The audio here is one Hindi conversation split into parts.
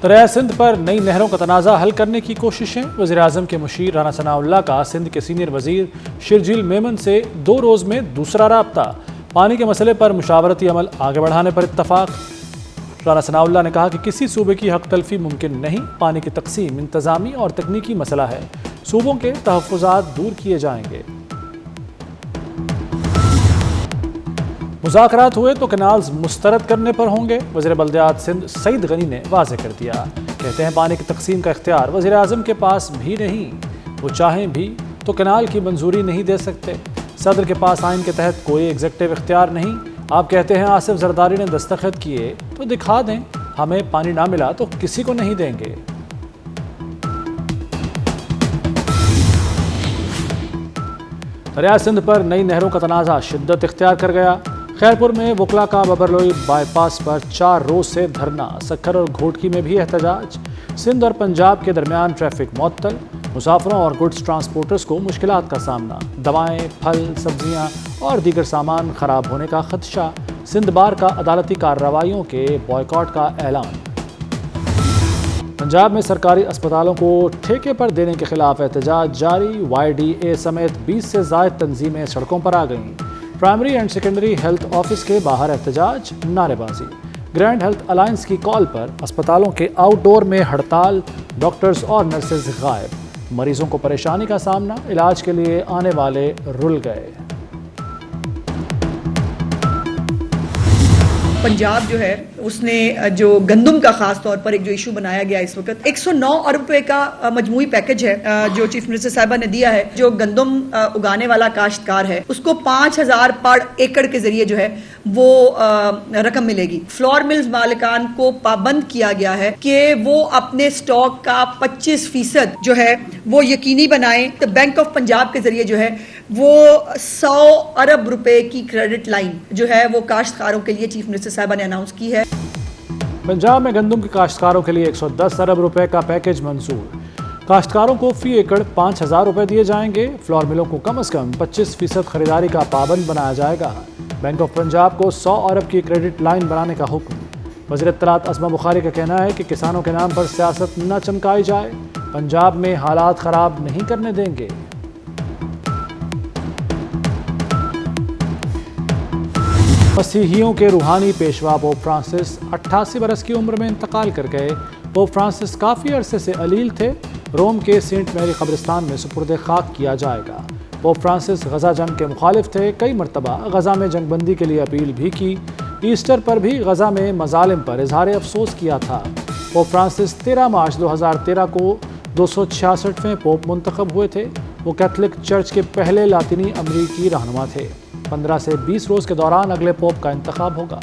दरिया सिंध पर नई नहरों का तनाज़ा हल करने की कोशिशें। वज़ीर-ए-आज़म के मुशीर राना सनाउल्लाह का सिंध के सीनियर वज़ीर शिरजील मेमन से 2 रोज़ में दूसरा राब्ता। पानी के मसले पर मुशावरती अमल आगे बढ़ाने पर इत्तफाक। राना सनाउल्लाह ने कहा कि किसी सूबे की हक तलफी मुमकिन नहीं। पानी की तकसीम इंतज़ामी और तकनीकी मसला है। सूबों के तहफ़्फ़ुज़ात दूर किए जाएंगे। मुज़ाकरात हुए तो कैनाल्स मुस्तरद करने पर होंगे। वज़ीर बल्दियात सिंध सईद गनी ने वाज़ेह कर दिया। कहते हैं पानी की तकसीम का इख्तियार वज़ीर आज़म के पास भी नहीं। वो चाहें भी तो कैनाल की मंजूरी नहीं दे सकते। सदर के पास आइन के तहत कोई एग्जेक्टिव इख्तियार नहीं। आप कहते हैं आसिफ जरदारी ने दस्तखत किए तो दिखा दें। हमें पानी ना मिला तो किसी को नहीं देंगे। दरिया सिंध पर नई नहरों का तनाज़ा शिद्दत इख्तियार कर गया। खैरपुर में वकला का बबरलोई बाईपास पर 4 रोज से धरना। सक्खर और घोटकी में भी एहतजाज। सिंध और पंजाब के दरमियान ट्रैफिक मुअत्तल। मुसाफिरों और गुड्स ट्रांसपोर्टर्स को मुश्किलात का सामना। दवाएं, फल, सब्जियां और दीगर सामान खराब होने का खदशा। सिंध बार का अदालती कार्रवाइयों के बॉयकॉट का ऐलान। पंजाब में सरकारी अस्पतालों को ठेके पर देने के खिलाफ एहतजाज जारी। YDA समेत 20 से ज़ायद तंजीमें सड़कों पर आ गईं। Primary and secondary health office के बाहर एहतजाज, नारेबाजी। ग्रैंड हेल्थ अलायंस की कॉल पर अस्पतालों के आउटडोर में हड़ताल। डॉक्टर्स और नर्सेज गायब। मरीजों को परेशानी का सामना। इलाज के लिए आने वाले रुल गए। पंजाब जो है उसने जो गंदम का खास तौर पर एक जो इशू बनाया गया इस वक्त 109 अरब रुपए का मजमूई पैकेज है जो चीफ मिनिस्टर साहिबा ने दिया है। जो गंदम उगाने वाला काश्तकार है उसको 5000 पर एकड़ के जरिए जो है वो रकम मिलेगी। फ्लोर मिल्स मालिकान को पाबंद किया गया है कि वो अपने स्टॉक का 25% जो है वो यकीनी बनाएं। तो बैंक ऑफ पंजाब के जरिए जो है वो 100 अरब रुपए की क्रेडिट लाइन जो है वो काश्तकारों के लिए चीफ मिनिस्टर साहिबा ने अनाउंस की है। पंजाब में गंदम के काश्तकारों के लिए 110 अरब रुपए का पैकेज मंजूर। काश्तकारों को फी एकड़ 5000 रुपए दिए जाएंगे। फ्लोर मिलों को कम से कम 25% खरीदारी का पाबंद बनाया जाएगा। बैंक ऑफ पंजाब को 100 अरब की क्रेडिट लाइन बनाने का हुक्म। वज़ीर इत्तलात अस्मा बुखारी का कहना है कि किसानों के नाम पर सियासत न चमकाई जाए। पंजाब में हालात खराब नहीं करने देंगे। मसीहियों के रूहानी पेशवा पोप फ्रांसिस 88 बरस की उम्र में इंतकाल कर गए। पोप फ्रांसिस काफ़ी अरसे से अलील थे। रोम के सेंट मैरी कब्रिस्तान में सुपुर्द खाक किया जाएगा। पोप फ्रांसिस गजा जंग के मुखालिफ थे। कई मरतबा गजा में जंगबंदी के लिए अपील भी की। ईस्टर पर भी गजा में मजालिम पर इजहार अफसोस किया था। पोप फ्रांसिस 13 मार्च 2013 को 266वें पोप मुंतखब हुए थे। वो कैथलिक चर्च के पहले लातिनी अमरीकी रहनुमा थे। 15 से 20 रोज के दौरान अगले पोप का इंतखाब होगा।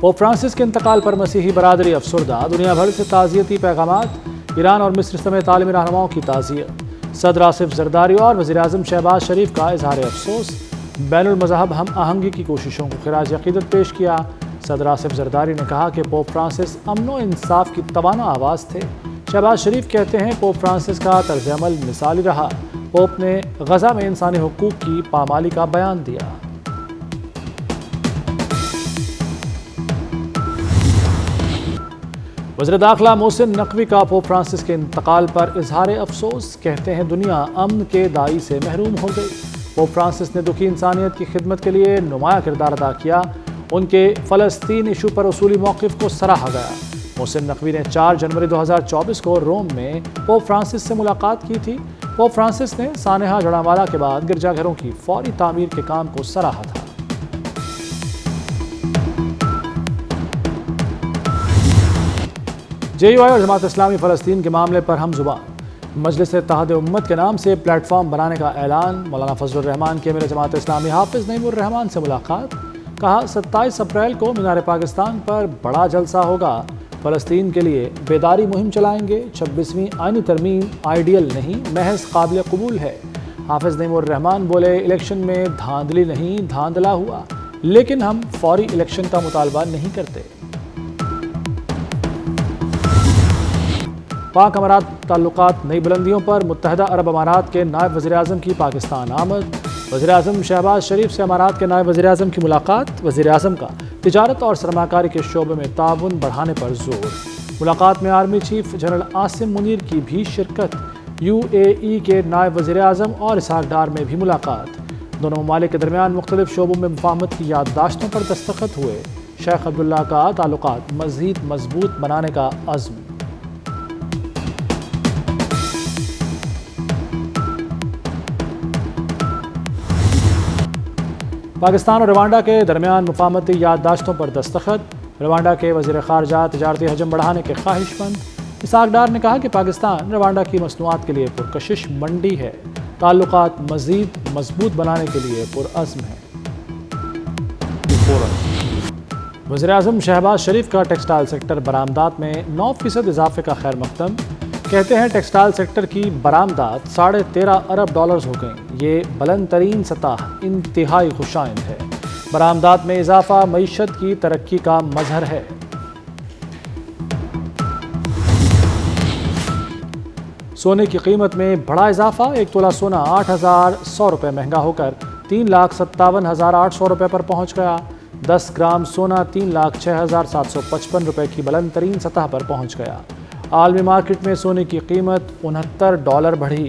पोप फ्रांसिस के इंतकाल पर मसीही बरादरी अफसरदा। दुनिया भर से ताज़ियती पैगामात। ईरान और मिस्र समेत आलमी रहनुमाओं की ताज़ियत। सदर आसिफ जरदारी और वज़ीर-ए-आज़म शहबाज शरीफ का इजहार अफसोस। बैनुल मज़हब हम आहंगी की कोशिशों को खिराज अक़ीदत पेश किया। सदर आसिफ जरदारी ने कहा कि पोप फ्रांसिस अमन व इंसाफ की तवाना आवाज़ थे। शहबाज शरीफ कहते हैं पोप फ्रांसिस का तर्ज अमल मिसाली रहा। पोप ने गजा में इंसानी हुकूक की पामाली का बयान दिया। वज़ीर दाखिला मोहसिन नकवी का पोप फ्रांसिस के इंतकाल पर इजहार अफसोस। कहते हैं दुनिया अमन के दाई से महरूम हो गई। पोप फ्रांसिस ने दुखी इंसानियत की खिदमत के लिए नुमाया किरदार अदा किया। उनके फ़लस्तीन इशू पर उसूली मौक़िफ़ को सराहा गया। मोहसिन नकवी ने 4 जनवरी 2024 को रोम में पोप फ्रांसिस से मुलाकात की थी। पोप फ्रांसिस ने सानेहा जड़ावाला के बाद गिरजाघरों की फौरी तामीर के काम को सराहा था। JUI और जमात इस्लामी फ़लस्तीन के मामले पर हम जुबान। मजलिस इत्तेहाद उम्मत के नाम से प्लेटफॉर्म बनाने का ऐलान। मौलाना फजलुर रहमान की अमीर जमात इस्लामी हाफिज़ नईमुर रहमान से मुलाकात। कहा 27 अप्रैल को मीनार पाकिस्तान पर बड़ा जलसा होगा। फ़लस्तीन के लिए बेदारी मुहिम चलाएंगे। 26वीं आईनी तरमीम आइडियल नहीं, महज काबिल कबूल है। हाफिज़ नईमुर रहमान बोले इलेक्शन में धांधली नहीं, धांधला हुआ, लेकिन हम फौरी इलेक्शन का मुतालबा नहीं करते। पाक अमारात ताल्लुकात नई बुलंदियों पर। मुत्तहदा अरब अमारात के नायब वज़ीर-ए-आज़म की पाकिस्तान आमद। वज़ीर-ए-आज़म शहबाज शरीफ से अमारात के नायब वज़ीर-ए-आज़म की मुलाकात। वज़ीर-ए-आज़म का तिजारत और सरमाकारी के शोबे में ताउन बढ़ाने पर जोर। मुलाकात में army chief general Asim Munir की भी शिरकत। UAE के नायब वज़ीर-ए-आज़म और इसहाक डार में भी मुलाकात। दोनों ममालिक के दरमियान मुख्तलिफ शोबों में मुफाहमत की याददाश्तों पर दस्तखत हुए। शेख अब्दुल्ला का ताल्लुकात मज़ीद मजबूत बनाने का अज़्म। पाकिस्तान और रवांडा के दरमियान मुफाहमती याददाश्तों पर दस्तखत। रवांडा के वज़ीर ख़ारजा तिजारती हजम बढ़ाने के ख्वाहिशमंद। इसहाक डार ने कहा कि पाकिस्तान रवांडा की मसनूआत के लिए पुरकशिश मंडी है, ताल्लुकात मज़ीद मजबूत बनाने के लिए पुरअज़्म है। वज़ीर-ए-आज़म शहबाज शरीफ का टेक्सटाइल सेक्टर बरामदात में 9% इजाफे का खैर मकदम। कहते हैं टेक्सटाइल सेक्टर की बरामदात $13.5 अरब हो गई। ये बुलंद तरीन सतह इंतहाई खुशाइंद है। बरामदात में इजाफा मईशत की तरक्की का मजहर है। सोने की कीमत में बड़ा इजाफा। 1 तोला सोना 8,100 रुपये महंगा होकर 3,57,800 रुपये पर पहुंच गया। 10 ग्राम सोना 3,06,755 रुपये की बुलंद तरीन सतह पर पहुंच गया। आलमी मार्केट में सोने की कीमत $69 बढ़ी।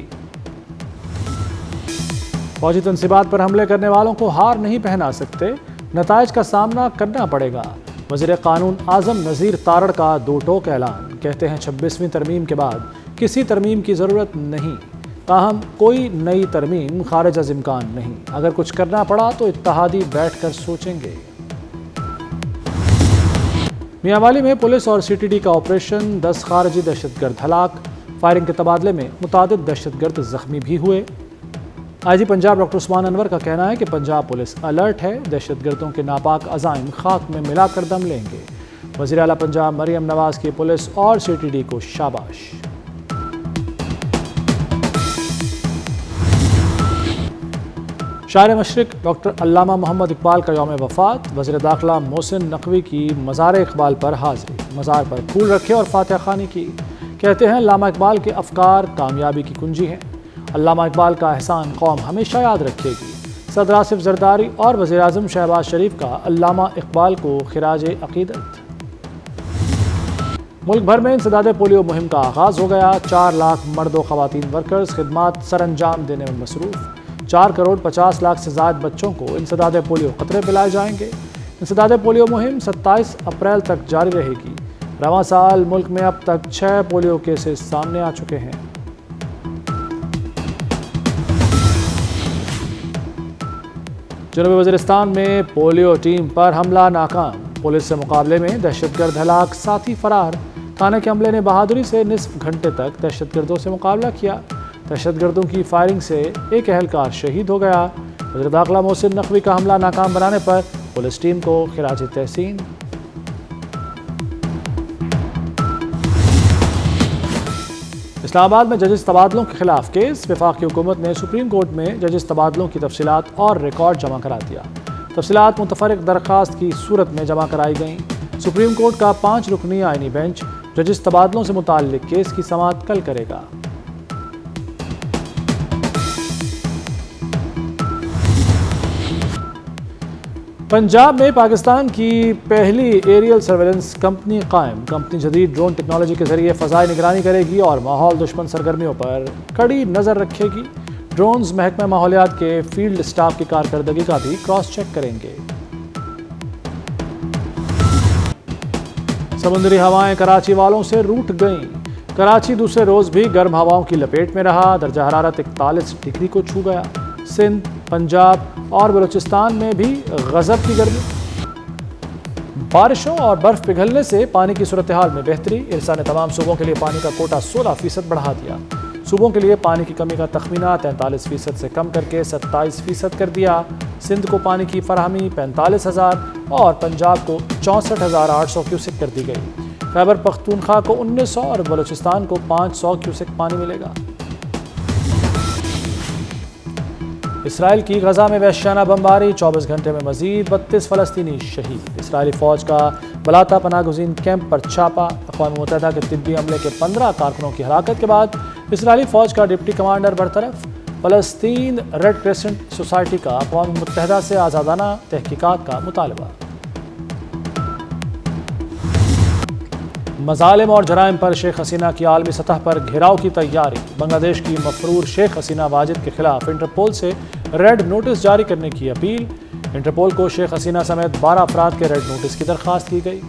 फौजी तनसीबात पर हमले करने वालों को हार नहीं पहना सकते, नताइज का सामना करना पड़ेगा। वज़ीर कानून आज़म नज़ीर तारड़ का दो टोक ऐलान। कहते हैं 26वीं तरमीम के बाद किसी तरमीम की ज़रूरत नहीं, ताहम कोई नई तरमीम खारिज अज़ इम्कान नहीं। अगर कुछ करना पड़ा तो इत्तेहादी बैठ कर सोचेंगे। मियांवाली में पुलिस और CTD का ऑपरेशन। 10 खारजी दहशतगर्द हलाक। फायरिंग के तबादले में मुतादिद दहशतगर्द जख्मी भी हुए। IG पंजाब डॉक्टर उस्मान अनवर का कहना है कि पंजाब पुलिस अलर्ट है, दहशतगर्दों के नापाक अज़ाइम खाक में मिलाकर दम लेंगे। वज़ीर आला पंजाब मरियम नवाज की पुलिस और CTD को शाबाश। शायर मशरिक डॉक्टर अल्लामा मोहम्मद इकबाल का यौम वफ़ात। वज़ीर दाखिला मोहसिन नकवी की मज़ार इकबाल पर हाज़िरी। मज़ार पर फूल रखे और फातिहा ख़ानी की। कहते हैं अल्लामा इकबाल के अफ़कार कामयाबी की कुंजी हैं। अल्लामा इकबाल का एहसान कौम हमेशा याद रखेगी। सदर आसिफ ज़रदारी और वज़ीर-ए-आज़म शहबाज शरीफ का अल्लामा इकबाल को खिराज अक़ीदत। मुल्क भर में इंसदाद पोलियो मुहिम का आगाज़ हो गया। 4 लाख मर्द व ख़वातीन वर्कर्स खिदमात सरअंजाम देने में मसरूफ़। 4 करोड़ 50 लाख से ज़ायद बच्चों को इंसदाद पोलियो क़तरे पिलाए जाएंगे। इंसदाद पोलियो मुहिम 27 अप्रैल तक जारी रहेगी। रवां साल मुल्क में अब तक 6 पोलियो केसेस सामने आ चुके हैं। जनूबी वज़ीरिस्तान में पोलियो टीम पर हमला नाकाम। पुलिस से मुकाबले में दहशतगर्द हलाक, साथी फरार। थाने के अमले ने बहादुरी से निसफ घंटे तक दहशतगर्दों से मुकाबला किया। दहशतगर्दों की फायरिंग से एक अहलकार शहीद हो गया। वज़ीर दाखिला मोहसिन नकवी का हमला नाकाम बनाने पर पुलिस टीम को खिराज तहसीन। इस्लामाबाद में जजेस तबादलों के खिलाफ केस। वफाकी हुकूमत ने सुप्रीम कोर्ट में जजेस तबादलों की तफसीलात और रिकॉर्ड जमा करा दिया। तफसीलात मुतफरिक दरख्वास्त की सूरत में जमा कराई गईं। सुप्रीम कोर्ट का 5 रुकनी आइनी बेंच जजेस तबादलों से मुताल्लिक केस की समाअत कल करेगा। पंजाब में पाकिस्तान की पहली एरियल सर्वेलेंस कंपनी कायम। कंपनी जदीद ड्रोन टेक्नोलॉजी के जरिए फ़ज़ाई निगरानी करेगी और माहौल दुश्मन सरगर्मियों पर कड़ी नज़र रखेगी। ड्रोन्स महकमा माहौलियात के फील्ड स्टाफ की कारकर्दगी का भी क्रॉस चेक करेंगे। समुद्री हवाएं कराची वालों से रूठ गईं। कराची दूसरे रोज़ भी गर्म हवाओं की लपेट में रहा। दर्जा हरारत 41 डिग्री को छू गया। सिंध, पंजाब और बलूचिस्तान में भी गजब की गर्मी। बारिशों और बर्फ पिघलने से पानी की सूरत हाल में बेहतरी। इरसा ने तमाम सूबों के लिए पानी का कोटा 16% बढ़ा दिया। सूबों के लिए पानी की कमी का तखमीना 43% से कम करके 27% कर दिया। सिंध को पानी की फराहमी 45,000 और पंजाब को 64,800 क्यूसेक कर दी गई। खैबर पख्तूनख्वा को 1900 और बलूचिस्तान को 500 क्यूसेक पानी मिलेगा। इसराइल की गजा में वहशियाना बमबारी। 24 घंटे में मजीद 32 फ़लस्तीनी शहीद। इसराइली फ़ौज का बलाता पनागुज़ीन कैंप पर छापा। अक़वाम मुत्तहिदा के तिब्बी अमले के 15 कारकुनों की हलाकत के बाद इसराइली फ़ौज का डिप्टी कमांडर बरतरफ। फ़लस्तीन रेड क्रेसेंट सोसाइटी का अक़वाम मुत्तहिदा से आज़ादाना तहकीकात का मुतालबा। मज़ालिम और जराइम पर शेख हसीना की आलमी सतह पर घेराव की तैयारी। बांग्लादेश की मफरूर शेख हसीना वाजिद के खिलाफ इंटरपोल से रेड नोटिस जारी करने की अपील। इंटरपोल को शेख हसीना समेत 12 अफराद के रेड नोटिस की दरख्वास्त की गई।